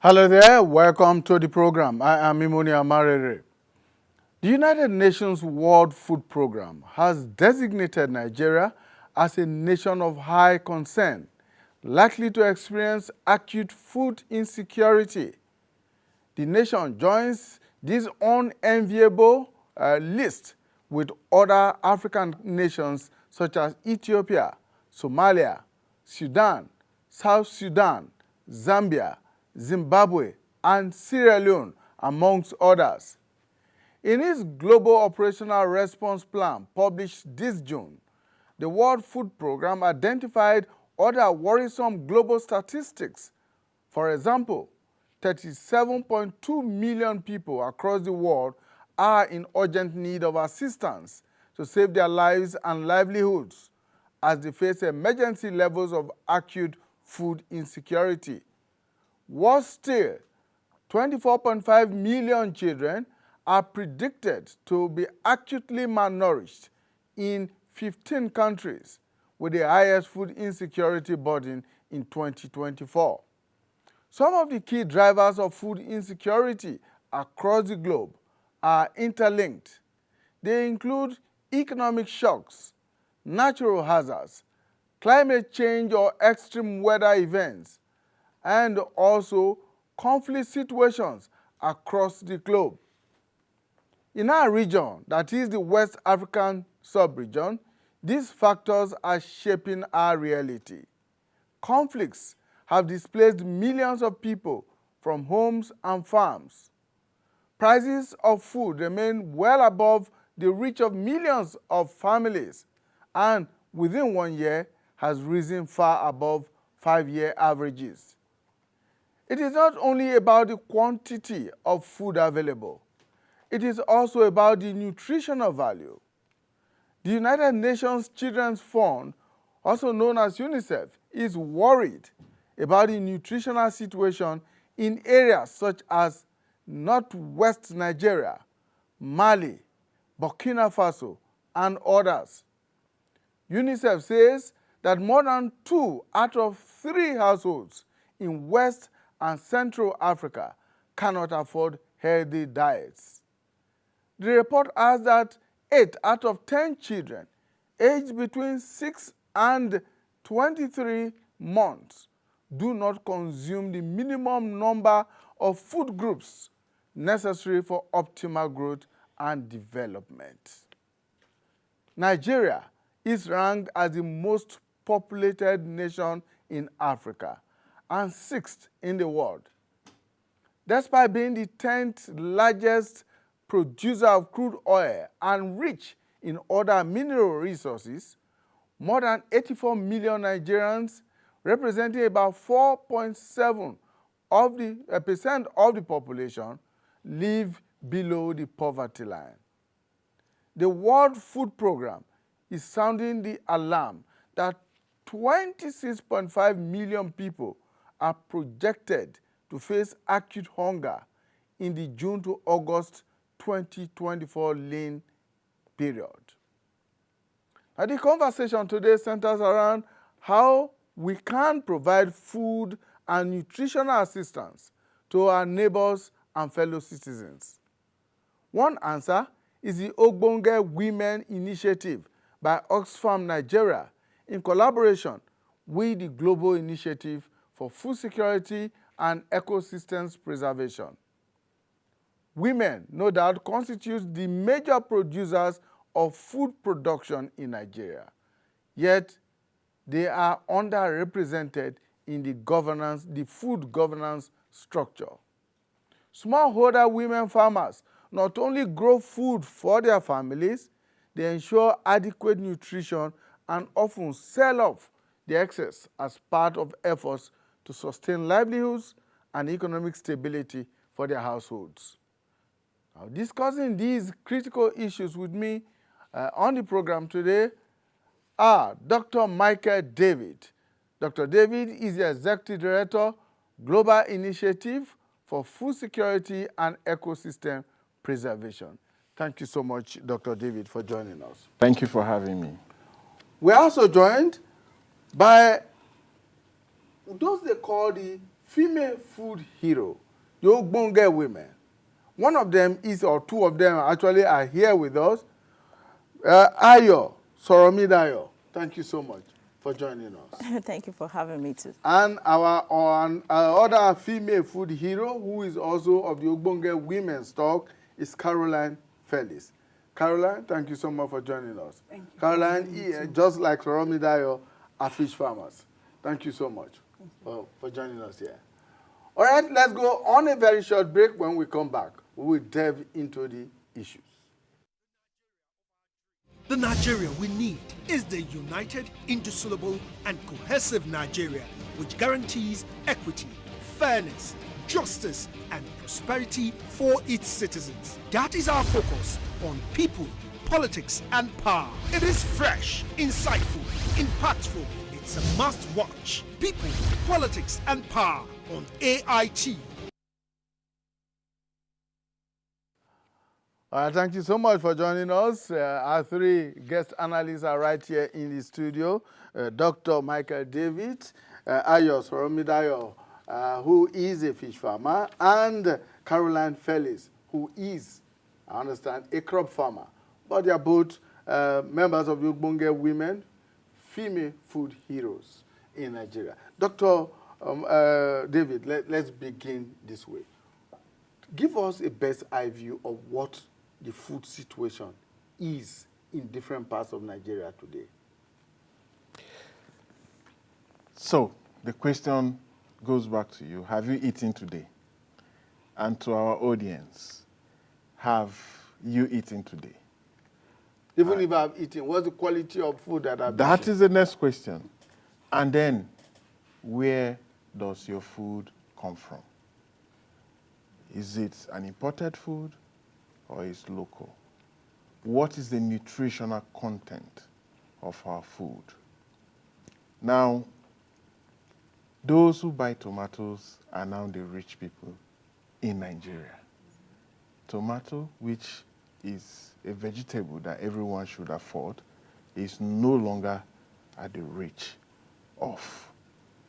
Hello there, welcome to the program. I am Imoni Amarere. The United Nations World Food Programme has designated Nigeria as a nation of high concern, likely to experience acute food insecurity. The nation joins this unenviable list with other African nations such as Ethiopia, Somalia, Sudan, South Sudan, Zambia, Zimbabwe, and Sierra Leone, amongst others. In its Global Operational Response Plan published this June, the World Food Programme identified other worrisome global statistics. For example, 37.2 million people across the world are in urgent need of assistance to save their lives and livelihoods as they face emergency levels of acute food insecurity. Worse still, 24.5 million children are predicted to be acutely malnourished in 15 countries, with the highest food insecurity burden in 2024. Some of the key drivers of food insecurity across the globe are interlinked. They include economic shocks, natural hazards, climate change or extreme weather events, and also conflict situations across the globe. In our region, that is the West African sub-region, these factors are shaping our reality. Conflicts have displaced millions of people from homes and farms. Prices of food remain well above the reach of millions of families, and within 1 year has risen far above 5-year averages. It is not only about the quantity of food available, it is also about the nutritional value. The United Nations Children's Fund, also known as UNICEF, is worried about the nutritional situation in areas such as northwest Nigeria, Mali, Burkina Faso, and others. UNICEF says that more than 2 out of 3 households in West and Central Africa cannot afford healthy diets. The report adds that 8 out of 10 children aged between 6 and 23 months do not consume the minimum number of food groups necessary for optimal growth and development. Nigeria is ranked as the most populated nation in Africa and 6th in the world. Despite being the 10th largest producer of crude oil and rich in other mineral resources, more than 84 million Nigerians, representing about 4.7% of the population, live below the poverty line. The World Food Programme is sounding the alarm that 26.5 million people are projected to face acute hunger in the June to August 2024 lean period. Now, the conversation today centers around how we can provide food and nutritional assistance to our neighbors and fellow citizens. One answer is the Ogbonge Women Initiative by Oxfam Nigeria in collaboration with the Global Initiative for Food Security and Ecosystems Preservation. Women, no doubt, constitute the major producers of food production in Nigeria, yet they are underrepresented in the food governance structure. Smallholder women farmers not only grow food for their families, they ensure adequate nutrition and often sell off the excess as part of efforts to sustain livelihoods and economic stability for their households. Now, discussing these critical issues with me on the program today are Dr. Michael David. Dr. David is the Executive Director, Global Initiative for Food Security and Ecosystem Preservation. Thank you so much, Dr. David, for joining us. Thank you for having me. We're also joined by those they call the female food hero, the Ogbonge women. One of them is, or two of them actually are here with us. Ayo, Soromidayo, thank you so much for joining us. Thank you for having me too. And our other female food hero, who is also of the Ogbonge women's talk, is Caroline Fellis. Caroline, thank you so much for joining us. Thank you. Caroline, just like Soromidayo, are fish farmers. Thank you so much for joining us here. All right, let's go on a very short break. When we come back, we will delve into the issues. The Nigeria we need is the united, indissoluble, and cohesive Nigeria, which guarantees equity, fairness, justice, and prosperity for its citizens. That is our focus on people, politics, and power. It is fresh, insightful, impactful. It's a must-watch. People, politics, and power on AIT. Thank you so much for joining us. Our three guest analysts are right here in the studio. Dr. Michael David, Ayo Soromidayo, who is a fish farmer, and Caroline Fellis, who is, I understand, a crop farmer. But they are both members of the Ogbonge women, female food heroes in Nigeria. Dr. David, let's begin this way. Give us a best eye view of what the food situation is in different parts of Nigeria today. So the question goes back to you. Have you eaten today? And to our audience, have you eaten today? Even if I've eaten, what's the quality of food that I've eaten? That is the next question. And then, where does your food come from? Is it an imported food or is it local? What is the nutritional content of our food? Now, those who buy tomatoes are now the rich people in Nigeria. Tomato, which is a vegetable that everyone should afford, is no longer at the reach of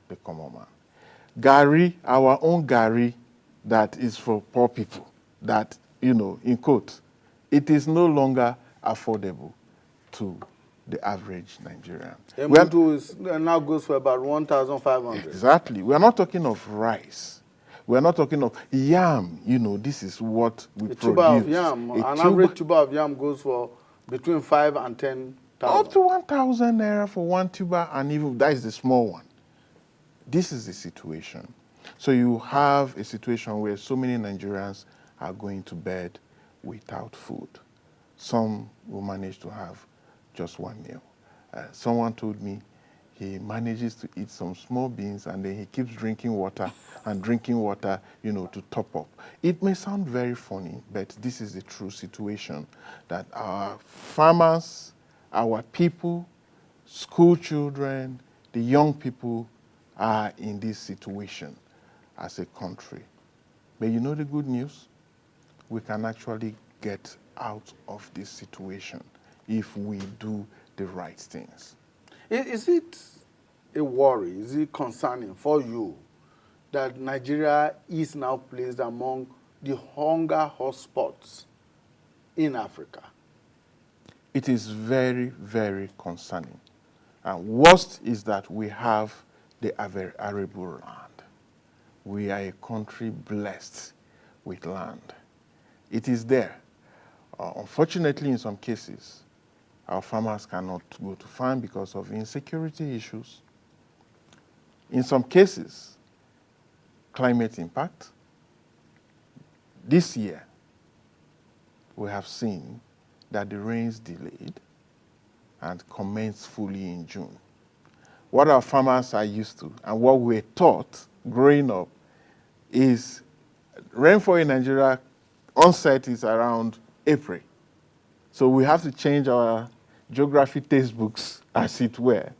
the common man. Gari, our own gari, that is for poor people, that, in quotes, it is no longer affordable to the average Nigerian. Now goes for about 1,500. Exactly. We are not talking of rice. We are not talking of yam. This is what we produce. Tuber of yam, an average tuber of yam goes for between 5 and 10,000. Up to 1,000 naira for one tuber, and even that is the small one. This is the situation. So you have a situation where so many Nigerians are going to bed without food. Some will manage to have just one meal. Someone told me he manages to eat some small beans and then he keeps drinking water and drinking water, to top up. It may sound very funny, but this is the true situation, that our farmers, our people, school children, the young people are in this situation as a country. But you know the good news? We can actually get out of this situation if we do the right things. Is it a worry, is it concerning for you that Nigeria is now placed among the hunger hotspots in Africa? It is very, very concerning. And worst is that we have the arable land. We are a country blessed with land. It is there. Unfortunately, in some cases, our farmers cannot go to farm because of insecurity issues. In some cases, climate impact. This year, we have seen that the rains delayed and commenced fully in June. What our farmers are used to and what we're taught growing up is rainfall in Nigeria onset is around April. So we have to change our geography textbooks, as it were,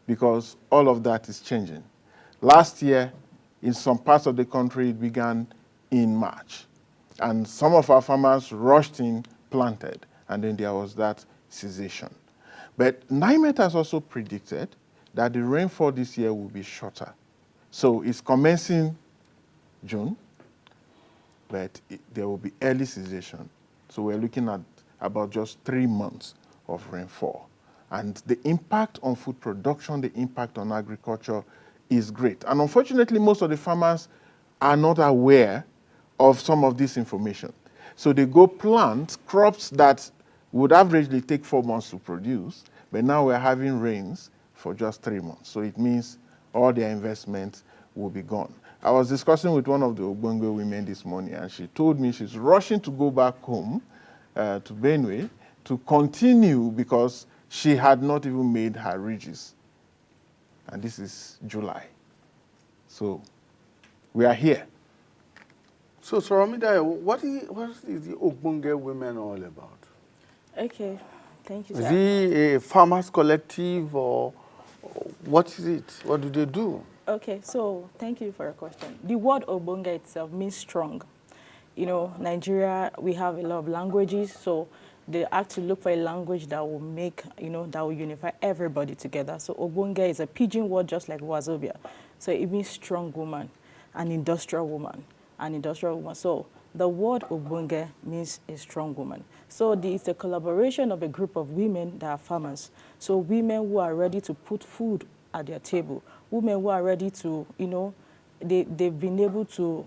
because all of that is changing. Last year, in some parts of the country, it began in March. And some of our farmers rushed in, planted, and then there was that cessation. But NIMET has also predicted that the rainfall this year will be shorter So it's commencing June, but there will be early cessation. So we're looking at about just 3 months of rainfall. And the impact on food production, the impact on agriculture is great. And unfortunately, most of the farmers are not aware of some of this information. So they go plant crops that would averagely take 4 months to produce, but now we're having rains for just 3 months. So it means all their investments will be gone. I was discussing with one of the Ogbonge women this morning, and she told me she's rushing to go back home to Benue to continue because she had not even made her ridges. And this is July. So we are here. So, Soramida, what is the Ogbonge women all about? Okay, thank you, Is sir. it a farmers collective or what is it? What do they do? Okay, so thank you for your question. The word Obonga itself means strong. You know, Nigeria, we have a lot of languages, so they have to look for a language that will make, that will unify everybody together. So Obonga is a pidgin word just like Wazobia. So it means strong woman, an industrial woman, an industrial woman. So the word Obonga means a strong woman. So it's a collaboration of a group of women that are farmers. So women who are ready to put food at their table, women who are ready to, they've been able to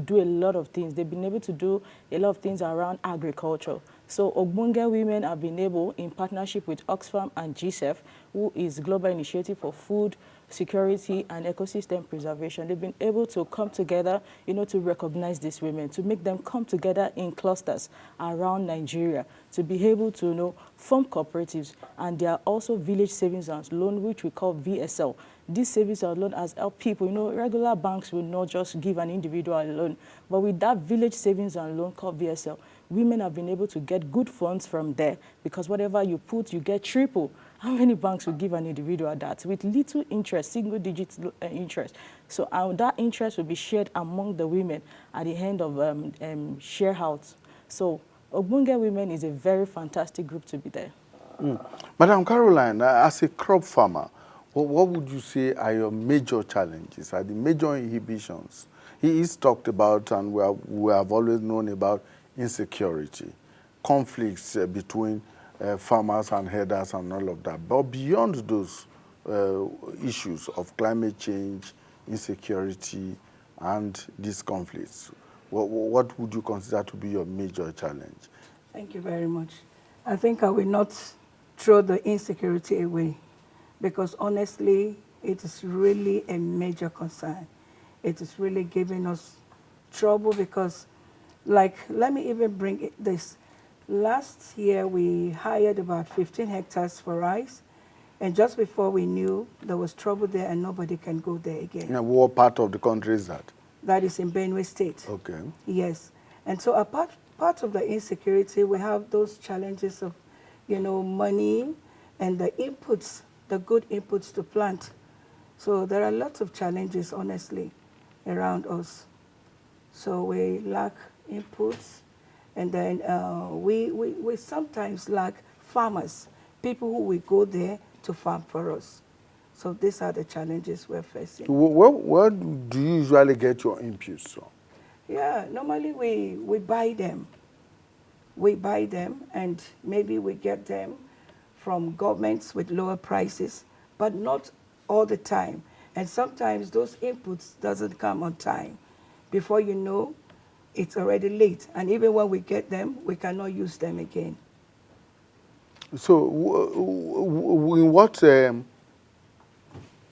do a lot of things. They've been able to do a lot of things around agriculture. So Ogbonge women have been able, in partnership with Oxfam and GSEF, who is Global Initiative for Food Security and Ecosystem Preservation, they've been able to come together, to recognize these women, to make them come together in clusters around Nigeria, to be able to, form cooperatives. And there are also village savings and loan, which we call VSL. This savings and loan has helped people. Regular banks will not just give an individual a loan, but with that village savings and loan called VSL, women have been able to get good funds from there, because whatever you put, you get triple. How many banks will give an individual that? With little interest, single-digit interest. So that interest will be shared among the women at the end of share house. So Ogbonge Women is a very fantastic group to be there. Madam Caroline, as a crop farmer, what would you say are your major challenges, are the major inhibitions? He is talked about, and we have always known about insecurity, conflicts between farmers and herders and all of that. But beyond those issues of climate change, insecurity, and these conflicts, what would you consider to be your major challenge? Thank you very much. I think I will not throw the insecurity away, because honestly, it is really a major concern. It is really giving us trouble because, let me even bring this. Last year, we hired about 15 hectares for rice, and just before we knew, there was trouble there and nobody can go there again. Now, what part of the country is that? That is in Benue State. Okay. Yes. And so part of the insecurity, we have those challenges of, money and the inputs, the good inputs to plant. So there are lots of challenges, honestly, around us. So we lack inputs, and then we sometimes lack farmers, people who will go there to farm for us. So these are the challenges we're facing. Where do you usually get your inputs from? Yeah, normally we buy them. We buy them, and maybe we get them from governments with lower prices, but not all the time. And sometimes those inputs doesn't come on time. Before you know, it's already late. And even when we get them, we cannot use them again. So in what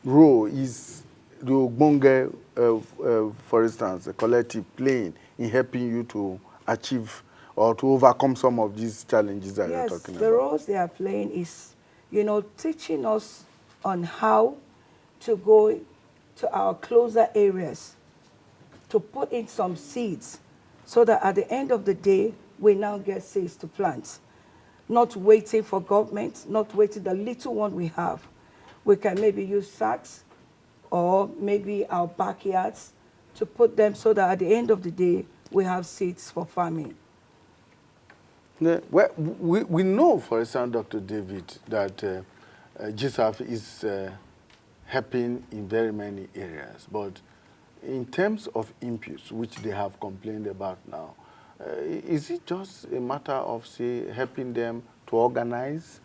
role is the Ogbonge, for instance, a collective playing in helping you to achieve or to overcome some of these challenges that you're talking about? Yes, the roles they are playing is, teaching us on how to go to our closer areas, to put in some seeds, so that at the end of the day, we now get seeds to plant. Not waiting for government, not waiting the little one we have. We can maybe use sacks or maybe our backyards to put them so that at the end of the day, we have seeds for farming. Well, we know, for example, Dr. David, that GSAF is helping in very many areas. But in terms of inputs, which they have complained about now, is it just a matter of, say, helping them to organize?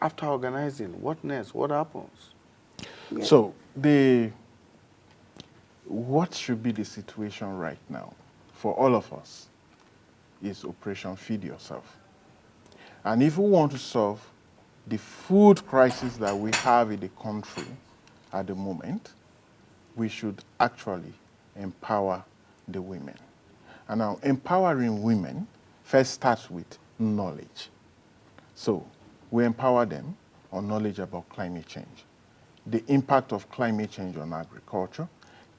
After organizing, what next? What happens? Yeah. So what should be the situation right now for all of us is Operation Feed Yourself. And if we want to solve the food crisis that we have in the country at the moment, we should actually empower the women. And now empowering women first starts with knowledge. So we empower them on knowledge about climate change, the impact of climate change on agriculture,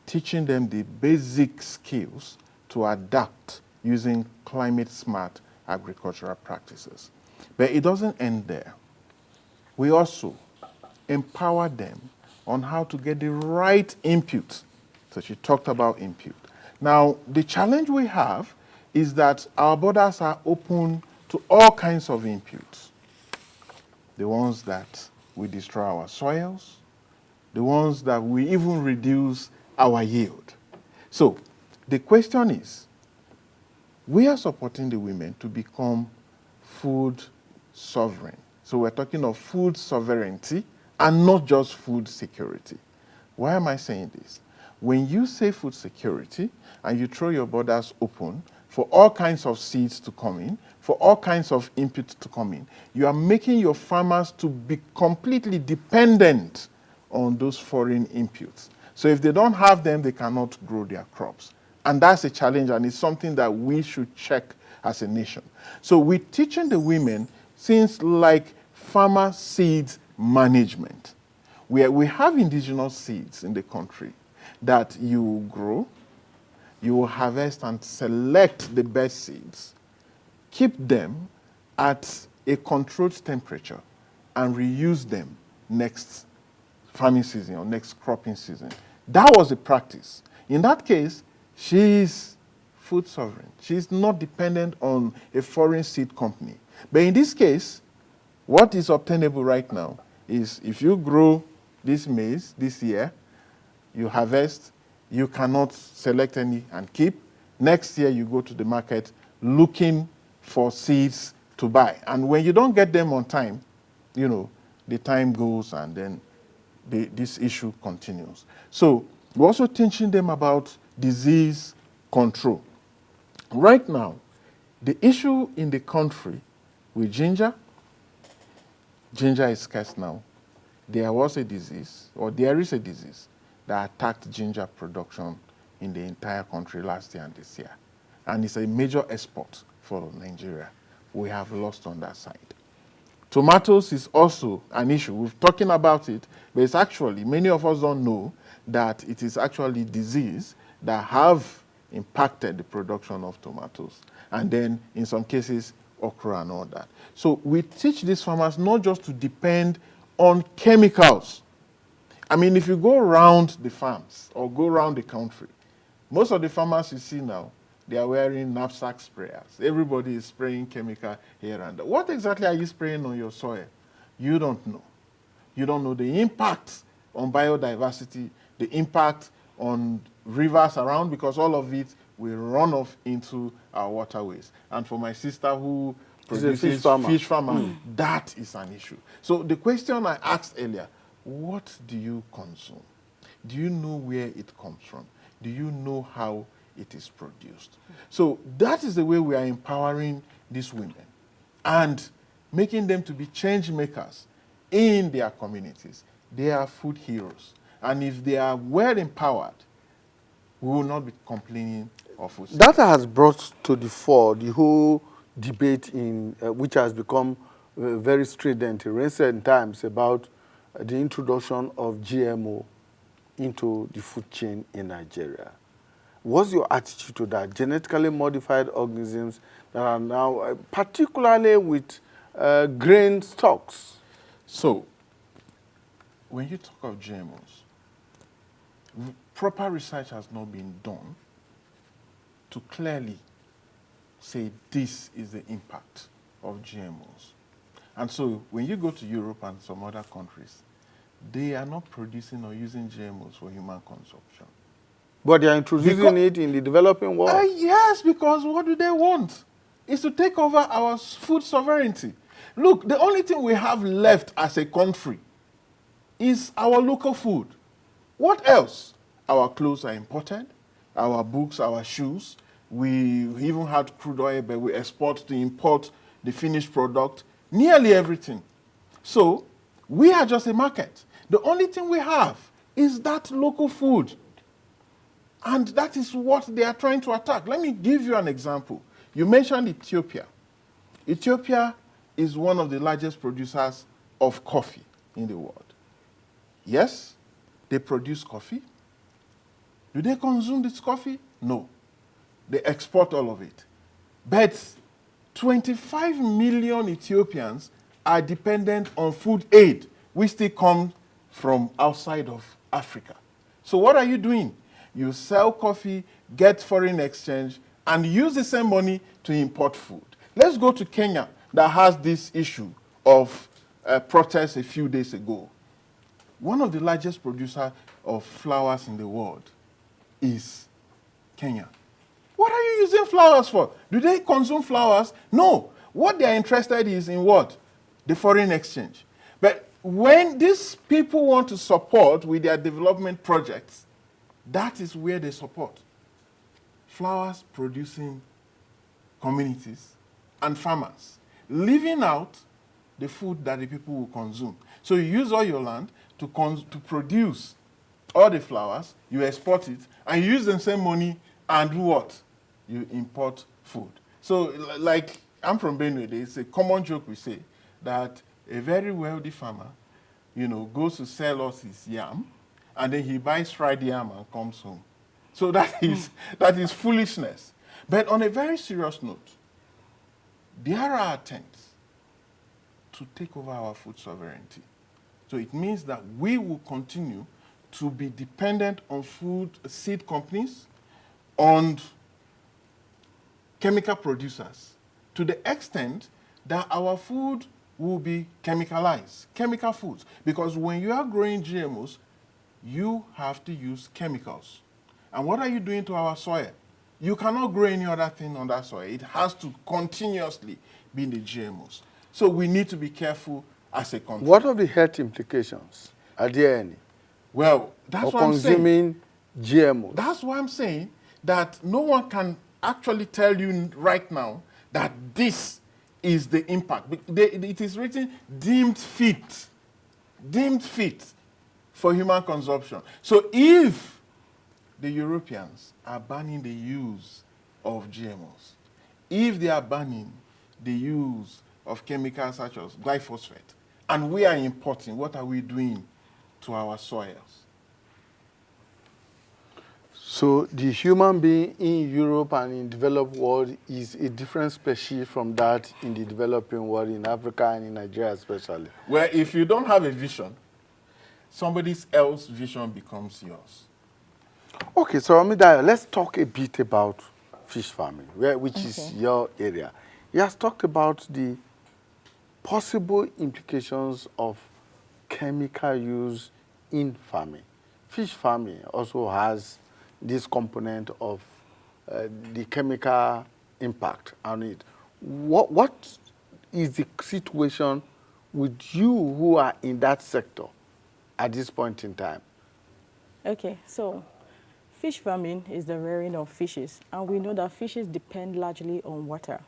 teaching them the basic skills to adapt using climate-smart agricultural practices. But it doesn't end there. We also empower them on how to get the right input. So she talked about input. Now, the challenge we have is that our borders are open to all kinds of inputs. The ones that will destroy our soils, the ones that will even reduce our yield. So the question is, we are supporting the women to become food sovereign. So we're talking of food sovereignty and not just food security. Why am I saying this? When you say food security and you throw your borders open for all kinds of seeds to come in, for all kinds of inputs to come in, you are making your farmers to be completely dependent on those foreign inputs. So if they don't have them, they cannot grow their crops. And that's a challenge, and it's something that we should check as a nation. So we're teaching the women things like farmer seeds management, where we have indigenous seeds in the country that you grow, you will harvest and select the best seeds, keep them at a controlled temperature, and reuse them next farming season or next cropping season. That was the practice. In that case, she's food sovereign. She's not dependent on a foreign seed company. But in this case, what is obtainable right now is if you grow this maize this year, you harvest, you cannot select any and keep. Next year, you go to the market looking for seeds to buy. And when you don't get them on time, you know, the time goes and then this issue continues. So we're also teaching them about disease control. Right now, the issue in the country with ginger is scarce now. There was a disease, or there is a disease, that attacked ginger production in the entire country last year and this year. And it's a major export for Nigeria. We have lost on that side. Tomatoes is also an issue. We're talking about it, but it's actually, many of us don't know that it is actually disease that have impacted the production of tomatoes. And then, in some cases, okra and all that. So we teach these farmers not just to depend on chemicals. I mean, if you go around the farms or go around the country, most of the farmers you see now, they are wearing knapsack sprayers. Everybody is spraying chemical here and there. What exactly are you spraying on your soil? You don't know. You don't know the impact on biodiversity, the impact on rivers around, because all of it will run off into our waterways. And for my sister who produces fish farmer, that is an issue. So the question I asked earlier, what do you consume? Do you know where it comes from? Do you know how it is produced? So that is the way we are empowering these women and making them to be change makers in their communities. They are food heroes. And if they are well empowered, we will not be complaining of food. That has brought to the fore the whole debate in which has become very strident in recent times about the introduction of GMO into the food chain in Nigeria. What's your attitude to that? Genetically modified organisms that are now, particularly with grain stocks. So, when you talk of GMOs, proper research has not been done to clearly say this is the impact of GMOs. And so when you go to Europe and some other countries, they are not producing or using GMOs for human consumption. But they are introducing it in the developing world. Yes, because what do they want? Is to take over our food sovereignty. Look, the only thing we have left as a country is our local food. What else? Our clothes are imported, our books, our shoes. We even had crude oil, but we export to import the finished product, nearly everything. So we are just a market. The only thing we have is that local food. And that is what they are trying to attack. Let me give you an example. You mentioned Ethiopia. Ethiopia is one of the largest producers of coffee in the world. Yes, they produce coffee. Do they consume this coffee? No. They export all of it. But 25 million Ethiopians are dependent on food aid, which still comes from outside of Africa. So what are you doing? You sell coffee, get foreign exchange, and use the same money to import food. Let's go to Kenya that has this issue of protests a few days ago. One of the largest producers of flowers in the world is Kenya. What are you using flowers for? Do they consume flowers? No. What they are interested is in what? The foreign exchange. But when these people want to support with their development projects, that is where they support. Flowers producing communities and farmers, leaving out the food that the people will consume. So you use all your land to produce all the flowers, you export it, and you use the same money and do what? You import food. So like, I'm from Benue, it's a common joke we say that a very wealthy farmer, goes to sell us his yam, and then he buys fried yam and comes home. So that is foolishness. But on a very serious note, there are attempts to take over our food sovereignty. So it means that we will continue to be dependent on food seed companies, on chemical producers, to the extent that our food will be chemicalized, chemical foods. Because when you are growing GMOs, you have to use chemicals. And what are you doing to our soil? You cannot grow any other thing on that soil. It has to continuously be in the GMOs. So we need to be careful as a country. What are the health implications? Are there any? Well, that's what I'm saying. Consuming GMOs. That's why I'm saying that no one can actually tell you right now that this is the impact. It is written deemed fit for human consumption. So if the Europeans are banning the use of GMOs, if they are banning the use of chemicals such as glyphosate, and we are importing, what are we doing to our soils? So the human being in Europe and in developed world is a different species from that in the developing world, in Africa and in Nigeria especially. Well, if you don't have a vision, somebody else's vision becomes yours. Okay, so Amidayo, let's talk a bit about fish farming, which is your area. He has talked about the possible implications of chemical use in farming. Fish farming also has this component of the chemical impact on it. What is the situation with you who are in that sector at this point in time? Okay, so fish farming is the rearing of fishes, and we know that fishes depend largely on water.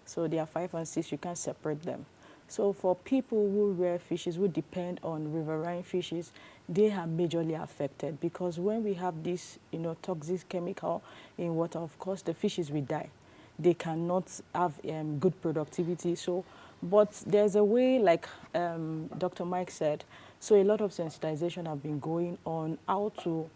So they are 5 and 6, you can't separate them. So for people who rear fishes, who depend on riverine fishes, they are majorly affected because when we have this, toxic chemical in water, of course, the fishes will die. They cannot have good productivity. So, but there's a way, like Dr. Mike said, so a lot of sensitization have been going on how to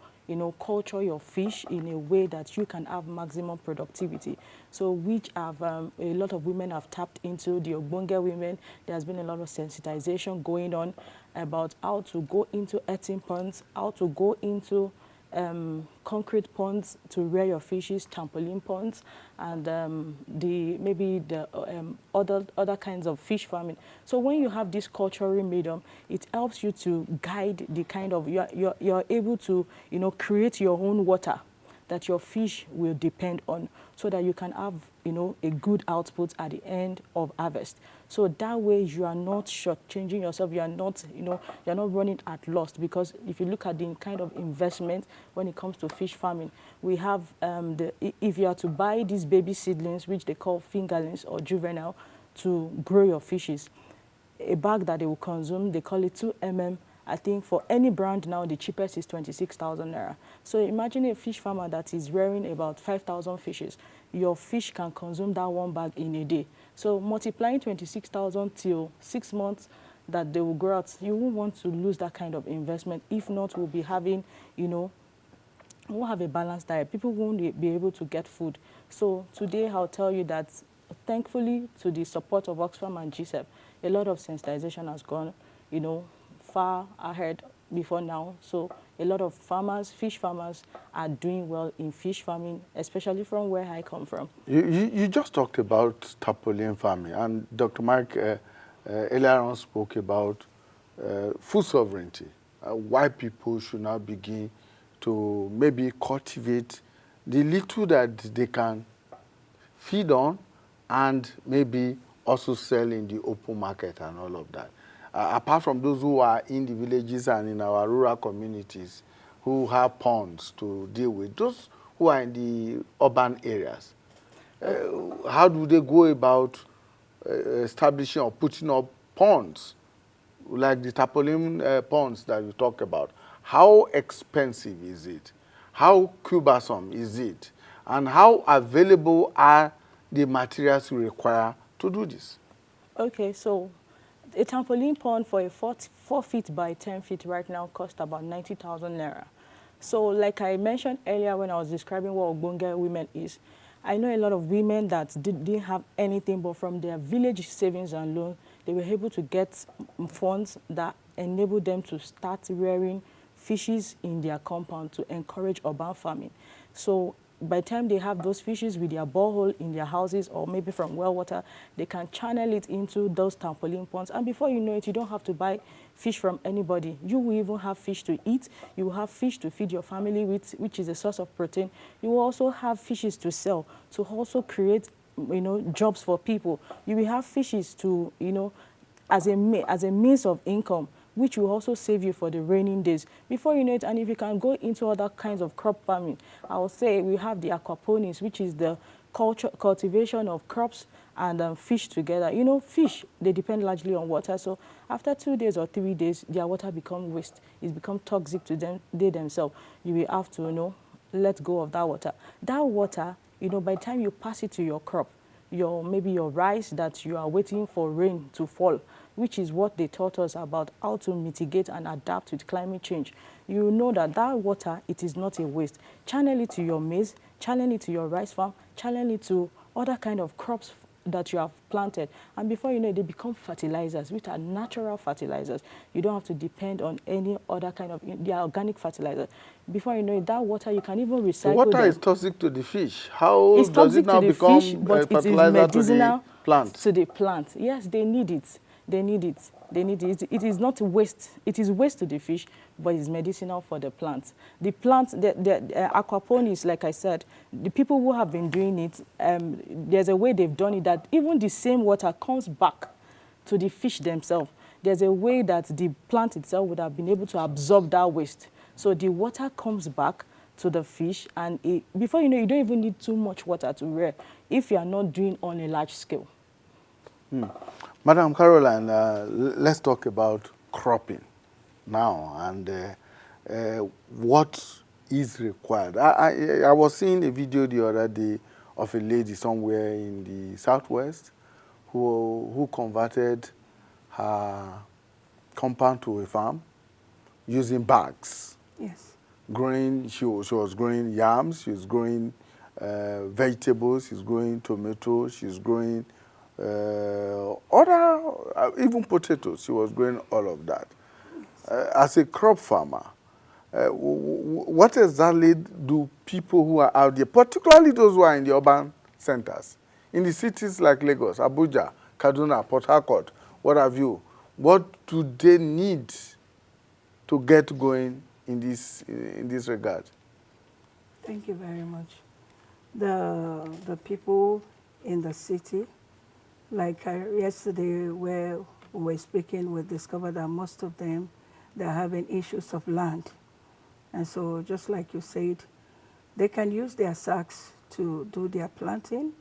culture your fish in a way that you can have maximum productivity. So which have a lot of women have tapped into, the Ogbonge women. There's been a lot of sensitization going on about how to go into eating ponds, how to go into concrete ponds to rear your fishes, trampoline ponds, and maybe the other kinds of fish farming. So when you have this cultural medium, it helps you to guide the kind of, you're able to, create your own water that your fish will depend on, so that you can have, a good output at the end of harvest. So that way you are not shortchanging yourself. You are not, you're not running at loss, because if you look at the kind of investment when it comes to fish farming, we have if you are to buy these baby seedlings, which they call fingerlings or juvenile, to grow your fishes, a bag that they will consume, they call it 2 mm. I think for any brand now, the cheapest is 26,000 naira. So imagine a fish farmer that is rearing about 5,000 fishes. Your fish can consume that one bag in a day. So multiplying 26,000 till 6 months that they will grow out, you won't want to lose that kind of investment. If not, we'll be having, we'll have a balanced diet. People won't be able to get food. So today I'll tell you that thankfully to the support of Oxfam and GSEP, a lot of sensitization has gone, far ahead before now. So a lot of farmers, fish farmers, are doing well in fish farming, especially from where I come from. You just talked about tarpaulin farming, and Dr. Mike earlier on spoke about food sovereignty, why people should now begin to maybe cultivate the little that they can feed on, and maybe also sell in the open market and all of that. Apart from those who are in the villages and in our rural communities who have ponds to deal with, those who are in the urban areas, how do they go about establishing or putting up ponds, like the tarpaulin ponds that you talk about? How expensive is it? How cumbersome is it? And how available are the materials you require to do this? Okay, so a trampoline pond for a 4 feet by 10 feet right now costs about 90,000 naira. So like I mentioned earlier when I was describing what Ogbonge women is, I know a lot of women that didn't have anything, but from their village savings and loan, they were able to get funds that enabled them to start rearing fishes in their compound to encourage urban farming. So by the time they have those fishes with their borehole in their houses, or maybe from well water, they can channel it into those trampoline ponds. And before you know it, you don't have to buy fish from anybody. You will even have fish to eat. You will have fish to feed your family with, which is a source of protein. You will also have fishes to sell, to also create, jobs for people. You will have fishes to, as a means of income, which will also save you for the raining days. Before you know it, and if you can go into other kinds of crop farming, I will say we have the aquaponics, which is the cultivation of crops and fish together. Fish, they depend largely on water. So after 2 days or 3 days, their water becomes waste. It's become toxic to them, they themselves. You will have to, let go of that water. That water, by the time you pass it to your crop, maybe your rice that you are waiting for rain to fall, which is what they taught us about how to mitigate and adapt with climate change. You know that water, it is not a waste. Channel it to your maize, channel it to your rice farm, channel it to other kind of crops that you have planted. And before you know it, they become fertilizers, which are natural fertilizers. You don't have to depend on any other kind of, they are organic fertilizers. Before you know it, that water, you can even recycle The water them. is toxic to the fish. How It's does it toxic now to the become fish, but it is fertilizer medicinal to the plant? to the plant. Yes, they need it. They need it. They need it. It is not waste. It is waste to the fish, but it's medicinal for the plant. The plant, the aquaponics, like I said, the people who have been doing it, there's a way they've done it that even the same water comes back to the fish themselves. There's a way that the plant itself would have been able to absorb that waste. So the water comes back to the fish, and before you know, you don't even need too much water to rear if you are not doing on a large scale. Madam Caroline, let's talk about cropping now and what is required. I was seeing a video the other day of a lady somewhere in the southwest who converted her compound to a farm using bags. Yes. She was growing yams, she was growing vegetables, she's growing tomatoes, she's growing even potatoes. She was growing all of that. As a crop farmer, What exactly do people who are out there, particularly those who are in the urban centers, in the cities like Lagos, Abuja, Kaduna, Port Harcourt, what have you, what do they need to get going in this regard? Thank you very much. The people in the city, like yesterday where we were speaking, we discovered that most of them, they're having issues of land. And so just like you said, they can use their sacks to do their planting,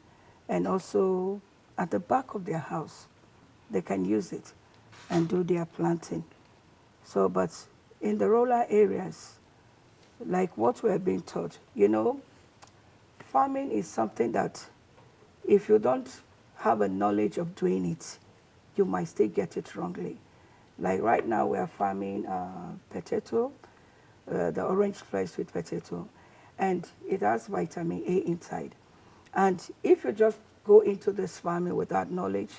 and also at the back of their house, they can use it and do their planting. So, but in the rural areas, like what we're being taught, farming is something that if you don't have a knowledge of doing it, you might still get it wrongly. Like right now, we are farming potato, the orange fresh sweet potato, and it has vitamin A inside. And if you just go into this farming without knowledge,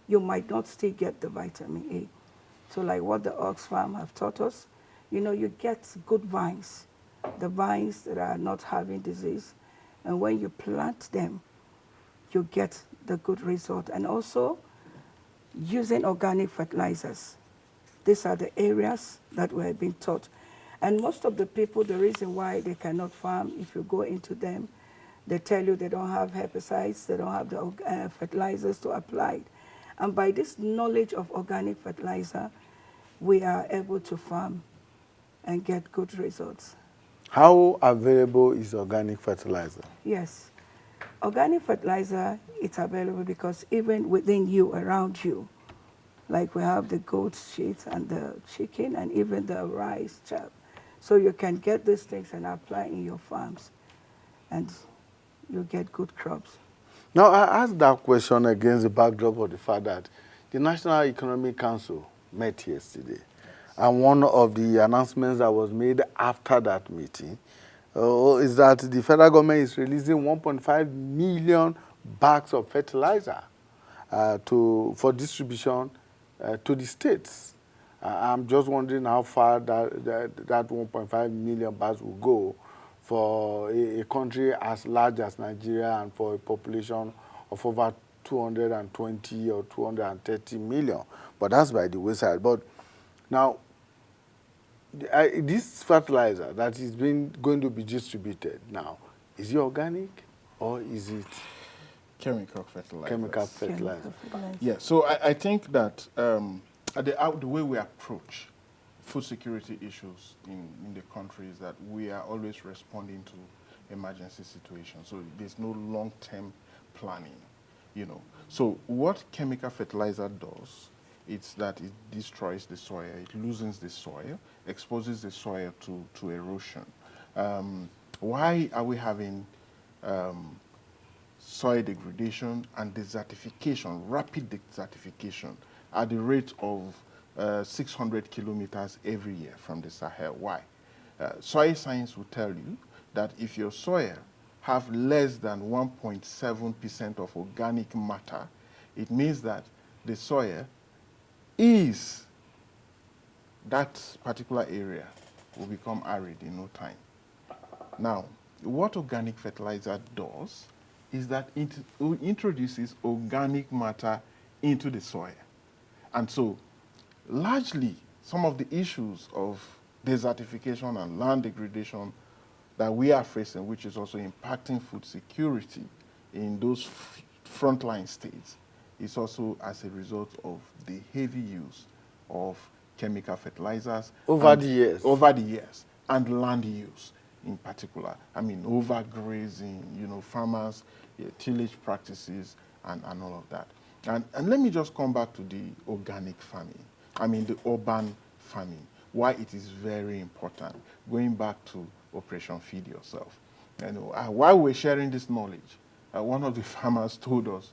you might not still get the vitamin A. So like what the Oxfam have taught us, you get good vines, the vines that are not having disease. And when you plant them, you get the good result. And also using organic fertilizers. These are the areas that we're being taught. And most of the people, the reason why they cannot farm, if you go into them, they tell you they don't have herbicides, they don't have the fertilizers to apply. And by this knowledge of organic fertilizer, we are able to farm and get good results. How available is organic fertilizer? Yes. Organic fertilizer, it's available because even within you, around you, like we have the goat shit and the chicken and even the rice chaff. So you can get these things and apply in your farms, and you get good crops. Now, I asked that question against the backdrop of the fact that the National Economic Council met yesterday. And one of the announcements that was made after that meeting is that the federal government is releasing 1.5 million bags of fertilizer for distribution to the states. I'm just wondering how far that 1.5 million bags will go for a country as large as Nigeria and for a population of over 220 or 230 million. But that's by the wayside. But now, this fertilizer that is going to be distributed now, is it organic or is it Chemical fertilizer. chemical fertilizer? Yeah, so I think that the way we approach food security issues in the country is that we are always responding to emergency situations. So there's no long-term planning, So what chemical fertilizer does, it's that it destroys the soil, it loosens the soil, exposes the soil to erosion. Why are we having soil degradation and desertification, rapid desertification at the rate of 600 kilometers every year from the Sahel? Why? Soil science will tell you that if your soil have less than 1.7% of organic matter, it means that the soil is, that particular area will become arid in no time. Now, what organic fertilizer does is that it introduces organic matter into the soil. And so, largely, some of the issues of desertification and land degradation that we are facing, which is also impacting food security in those frontline states, is also as a result of the heavy use of chemical fertilizers. Over the years. Over the years, and land use in particular. I mean, overgrazing, farmers, tillage practices, and all of that. And let me just come back to the organic farming. I mean, the urban farming, why it is very important. Going back to Operation Feed Yourself. While we're sharing this knowledge, one of the farmers told us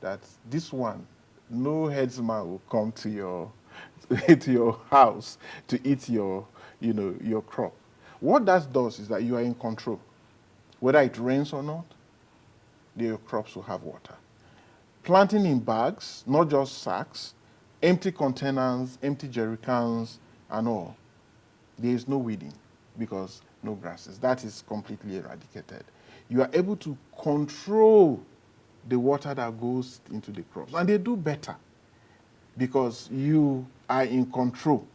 that this one, no headsman will come to your house to eat your crop. What that does is that you are in control. Whether it rains or not, your crops will have water. Planting in bags, not just sacks, empty containers, empty jerry cans, and all. There is no weeding. because no grasses. That is completely eradicated. You are able to control the water that goes into the crops. And they do better because you are in control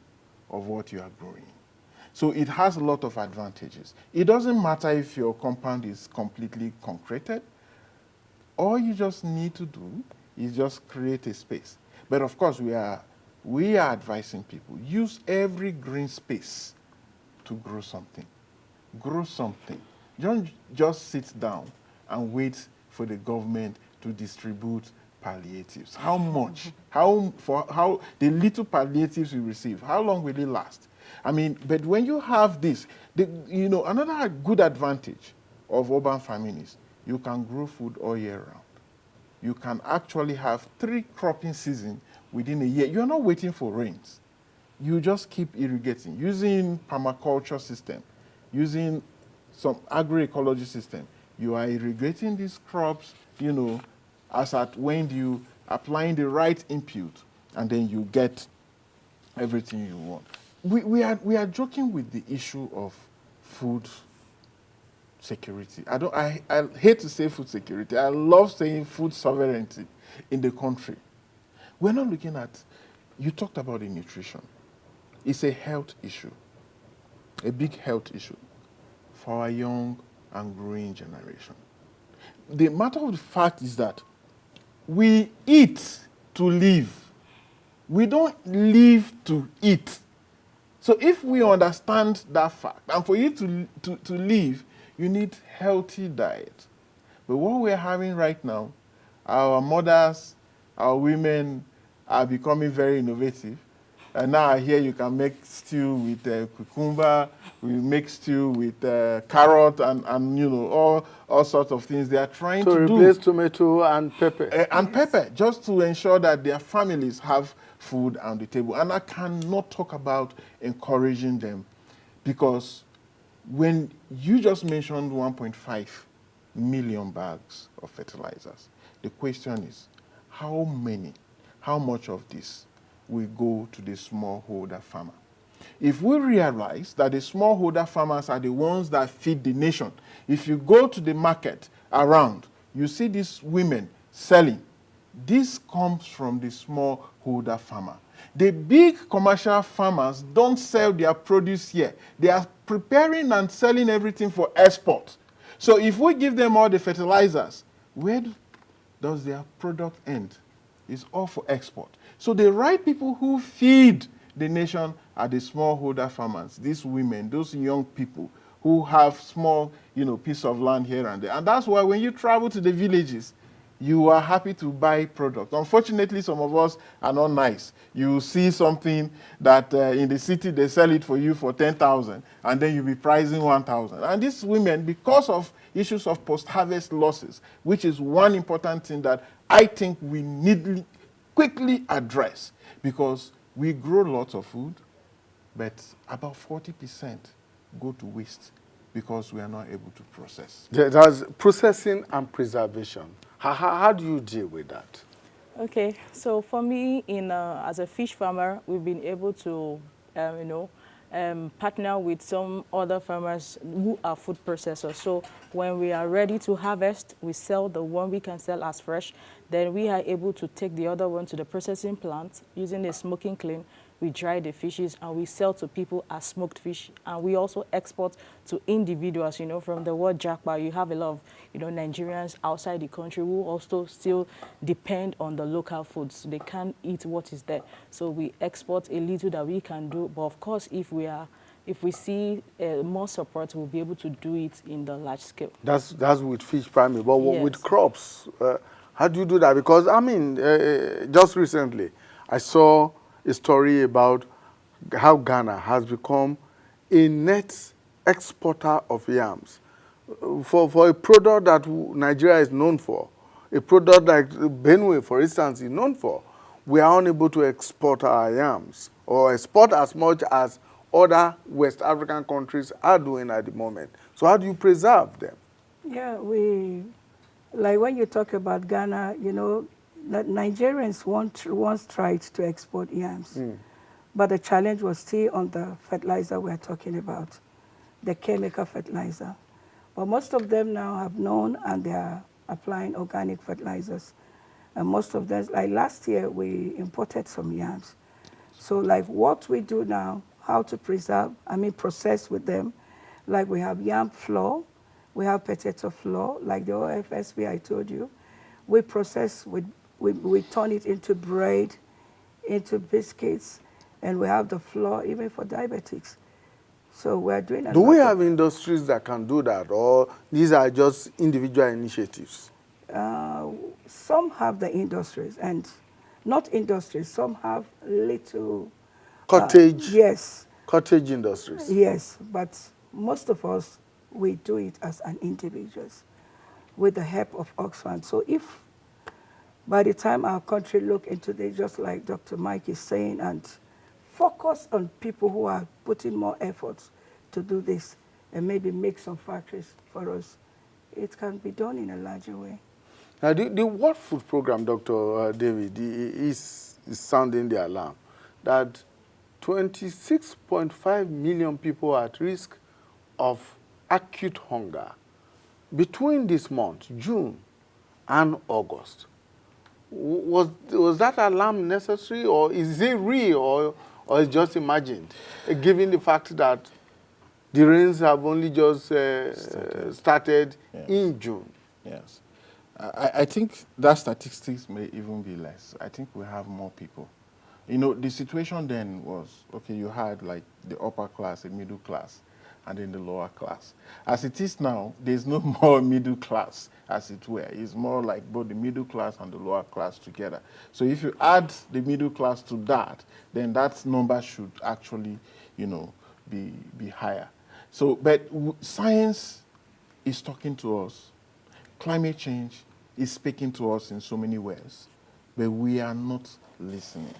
of what you are growing. So it has a lot of advantages. It doesn't matter if your compound is completely concreted. All you just need to do is just create a space. But of course, we are advising people, use every green space to grow something. Grow something. Don't just sit down and wait for the government to distribute palliatives. How much? How the little palliatives you receive, how long will it last? I mean, but when you have this, another good advantage of urban farming is you can grow food all year round. You can actually have 3 cropping seasons within a year. You're not waiting for rains. You just keep irrigating using permaculture system, using some agroecology system. You are irrigating these crops, as at when you applying the right input, and then you get everything you want. We are joking with the issue of food security. I hate to say food security. I love saying food sovereignty in the country. We're not looking at, you talked about the nutrition. It's a health issue, a big health issue for our young and growing generation. The matter of the fact is that we eat to live. We don't live to eat. So if we understand that fact, and for you to live, you need healthy diet. But what we're having right now, our mothers, our women are becoming very innovative. And now I hear you can make stew with cucumber, we make stew with carrot and all sorts of things they are trying to do. To replace tomato and pepper. And pepper, just to ensure that their families have food on the table. And I cannot talk about encouraging them, because when you just mentioned 1.5 million bags of fertilizers, the question is, how much of this will go to the smallholder farmer? If we realize that the smallholder farmers are the ones that feed the nation, if you go to the market around, you see these women selling. This comes from the smallholder farmer. The big commercial farmers don't sell their produce here. They are preparing and selling everything for export. So if we give them all the fertilizers, where does their product end? It's all for export. So the right people who feed the nation are the smallholder farmers, these women, those young people who have small, piece of land here and there. And that's why when you travel to the villages, you are happy to buy products. Unfortunately, some of us are not nice. You see something that in the city, they sell it for you for 10,000, and then you'll be pricing 1,000. And these women, because of issues of post-harvest losses, which is one important thing that I think we need quickly address, because we grow lots of food, but about 40% go to waste because we are not able to process. There's processing and preservation. How do you deal with that? Okay, so for me, as a fish farmer, we've been able to, partner with some other farmers who are food processors. So when we are ready to harvest, we sell the one we can sell as fresh. Then we are able to take the other one to the processing plant using a smoking kiln. We dry the fishes and we sell to people as smoked fish. And we also export to individuals, from the word jackpot. You have a lot of, Nigerians outside the country who also still depend on the local foods. They can't eat what is there. So we export a little that we can do. But of course, if we see more support, we'll be able to do it in the large scale. That's with fish farming. But Yes. with crops, how do you do that? Because, just recently, I saw a story about how Ghana has become a net exporter of yams. For a product that Nigeria is known for, a product like Benue, for instance, is known for, we are unable to export our yams or export as much as other West African countries are doing at the moment. So how do you preserve them? Yeah, like when you talk about Ghana, that Nigerians once tried to export yams, but the challenge was still on the fertilizer we're talking about. the chemical fertilizer. But most of them now have known and they are applying organic fertilizers. And most of them, like last year, we imported some yams. So like what we do now, how to preserve, process with them, like we have yam flour, we have potato flour, like the OFSB I told you. We process, we turn it into bread, into biscuits, and we have the flour even for diabetics. So we're doing a Do lot we of- have industries that can do that, or these are just individual initiatives? Some have the industries, and not industries, some have little... Cottage, yes, cottage industries. yes, but most of us, we do it as an individuals with the help of Oxfam. So if by the time our country look into this, just like Dr. Mike is saying, and focus on people who are putting more efforts to do this and maybe make some factories for us, it can be done in a larger way. Now, the World Food Program, Dr. David, is sounding the alarm that 26.5 million people are at risk of acute hunger between this month, June and August. Was that alarm necessary, or is it real, or is just imagined, given the fact that the rains have only just started Yes. in June? Yes. I think that statistics may even be less. I think we have more people. You know, the situation then was, okay, you had like the upper class, the middle class, and then the lower class. As it is now, there's no more middle class, as it were. It's more like both the middle class and the lower class together. So if you add the middle class to that, then that number should actually, you know, be higher. So, but science is talking to us. Climate change is speaking to us in so many ways, but we are not listening.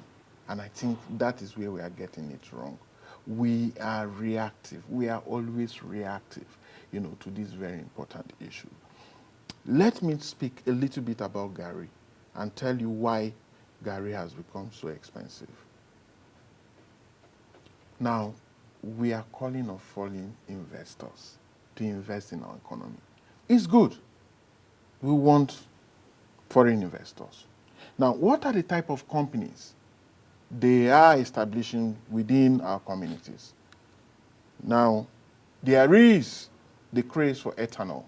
And I think that is where we are getting it wrong. We are reactive. We are always reactive, you know, to this very important issue. Let me speak a little bit about Gary and tell you why Gary has become so expensive. Now, we are calling on foreign investors to invest in our economy. It's good. We want foreign investors. Now, what are the type of companies they are establishing within our communities? Now, there is the craze for ethanol.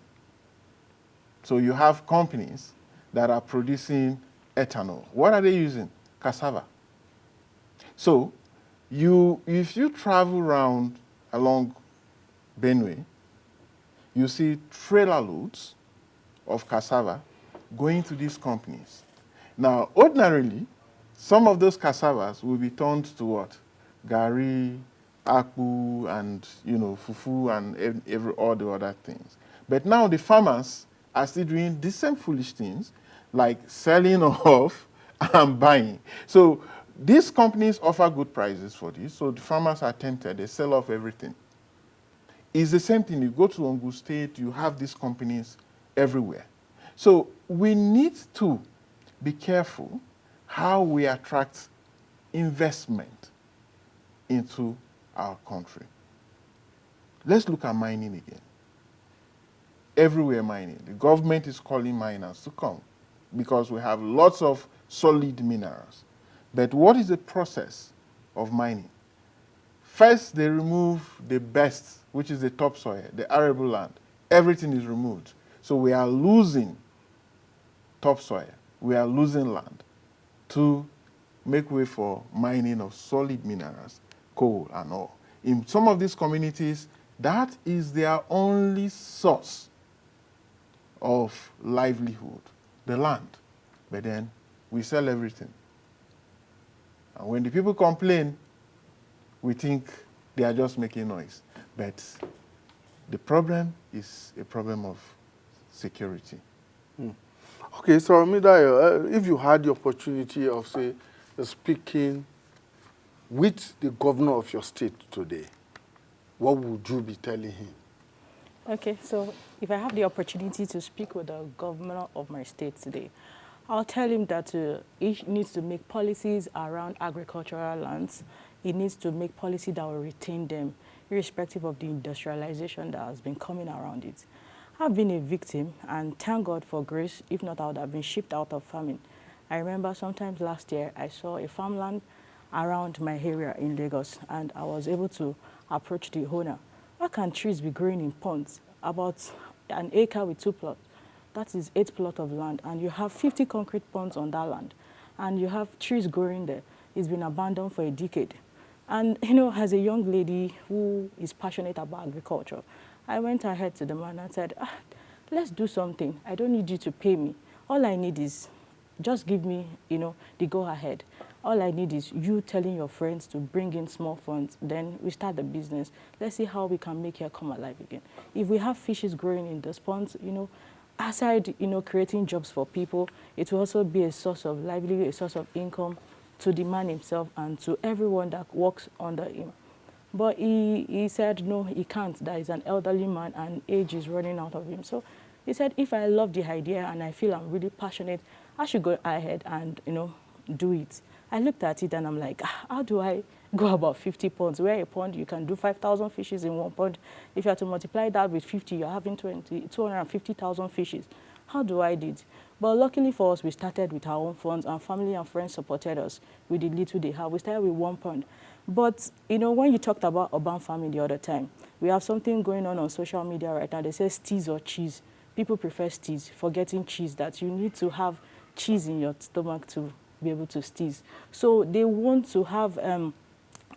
So you have companies that are producing ethanol. What are they using? Cassava. So if you travel around along Benue, you see trailer loads of cassava going to these companies. Now, ordinarily, some of those cassavas will be turned to what? Gari, akpu, and fufu, and all the other things. But now the farmers are still doing the same foolish things, like selling off and buying. So these companies offer good prices for this, so the farmers are tempted, they sell off everything. It's the same thing. You go to Ogun State, you have these companies everywhere. So we need to be careful how we attract investment into our country. Let's look at mining again. Everywhere mining. The government is calling miners to come because we have lots of solid minerals. But what is the process of mining? First, they remove the best, which is the topsoil, the arable land. Everything is removed. So we are losing topsoil. We are losing land to make way for mining of solid minerals, coal and all. In some of these communities, that is their only source of livelihood, the land. But then we sell everything. And when the people complain, we think they are just making noise. But the problem is a problem of security. Okay, so Midayo, if you had the opportunity of, say, speaking with the governor of your state today, what would you be telling him? Okay, so if I have the opportunity to speak with the governor of my state today, I'll tell him that he needs to make policies around agricultural lands. He needs to make policy that will retain them. irrespective of the industrialization that has been coming around it. I've been a victim, and thank God for grace. If not, I would have been shipped out of farming. I remember sometimes last year, I saw a farmland around my area in Lagos, and I was able to approach the owner. How can trees be growing in ponds? About an acre with 2 plots. That is 8 plots of land, and you have 50 concrete ponds on that land, and you have trees growing there. It's been abandoned for a decade. And, as a young lady who is passionate about agriculture, I went ahead to the man and said, let's do something. I don't need you to pay me. All I need is just give me, the go-ahead. All I need is you telling your friends to bring in small funds. Then we start the business. Let's see how we can make here come alive again. If we have fishes growing in those ponds, aside, creating jobs for people, it will also be a source of livelihood, a source of income to the man himself and to everyone that works under him. But he said, no, he can't. That is an elderly man and age is running out of him. So he said, if I love the idea and I feel I'm really passionate, I should go ahead and, do it. I looked at it and I'm like, how do I go about 50 ponds? Where a pond, you can do 5,000 fishes in one pond. If you have to multiply that with 50, you're having 250,000 fishes. How do I do it? But luckily for us, we started with our own funds, and family and friends supported us with the little they have. We started with 1 pond. But, when you talked about urban farming the other time, we have something going on social media right now. They say steez or cheese. People prefer steez, forgetting cheese, that you need to have cheese in your stomach to be able to steez. So they want to have,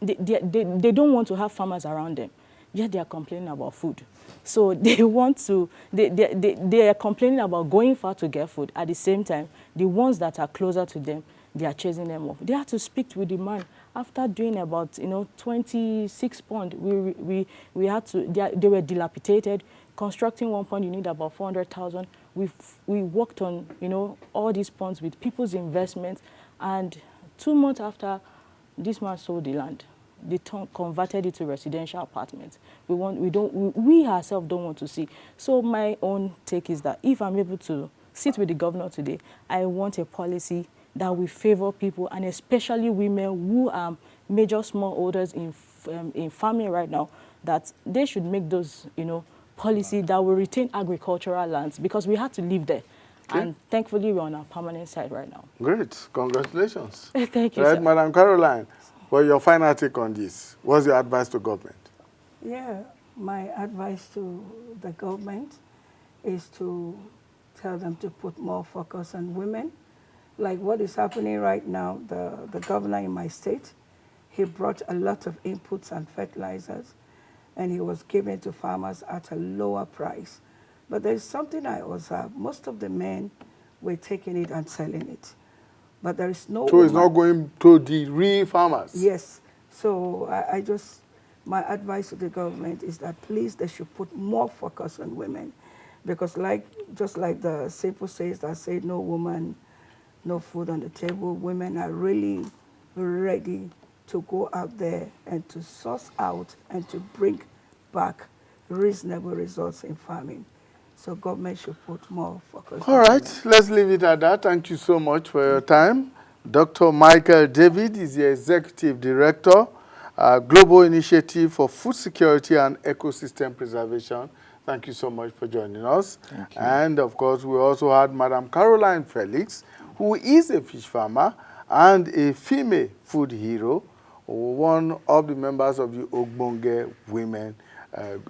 they don't want to have farmers around them, yet they are complaining about food. So they want to, they are complaining about going far to get food. At the same time, the ones that are closer to them, they are chasing them off. They have to speak with the man. After doing about 26 ponds, we had to. They were dilapidated. Constructing 1 pond, you need about 400,000. We worked on all these ponds with people's investments, and 2 months after, this man sold the land. They converted it to residential apartments. We ourselves don't want to see. So my own take is that if I'm able to sit with the governor today, I want a policy that will favor people, and especially women who are major smallholders in farming right now, that they should make those, policy that will retain agricultural lands, because we had to live there. Okay. And thankfully, we're on our permanent side right now. Great. Congratulations. Thank you, Right, sir. Madam Caroline, well, your final take on this. What's your advice to government? Yeah, my advice to the government is to tell them to put more focus on women. Like what is happening right now, the governor in my state, he brought a lot of inputs and fertilizers, and he was giving to farmers at a lower price. But there's something I observed. Most of the men were taking it and selling it. But there is no So it's not going to the real farmers? Yes. So my advice to the government is that please, they should put more focus on women. Because just like the simple says that say no woman, no food on the table, women are really ready to go out there and to source out and to bring back reasonable results in farming. So government should put more focus on All right, women. let's leave it at that. Thank you so much for your time. Dr. Michael David is the Executive Director, Global Initiative for Food Security and Ecosystem Preservation. Thank you so much for joining us. Thank you. And of course, we also had Madam Caroline Felix, who is a fish farmer and a female food hero, one of the members of the Ogbonge Women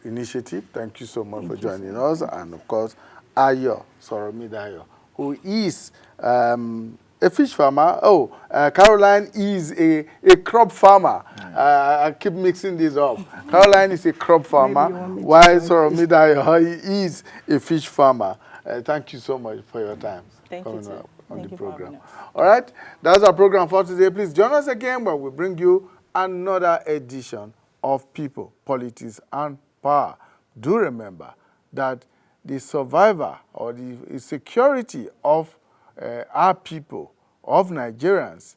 Initiative. Thank you so much for joining us. And of course, Ayo Soromidayo, who is a fish farmer. Caroline is a crop farmer. I keep mixing this up. Caroline is a crop farmer, while Soromidayo is a fish farmer. Thank you so much for your time. Thank you, sir. On Thank the you for having program. us. All right, that's our program for today. Please join us again when we bring you another edition of People, Politics, and Power. Do remember that the survival or the security of our people, of Nigerians,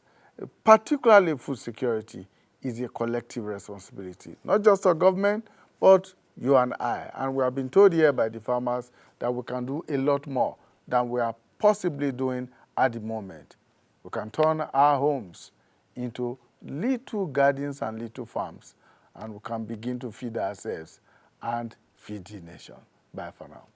particularly food security, is a collective responsibility. Not just our government, but you and I. And we have been told here by the farmers that we can do a lot more than we are possibly doing at the moment. We can turn our homes into little gardens and little farms and we can begin to feed ourselves and feed the nation. Bye for now.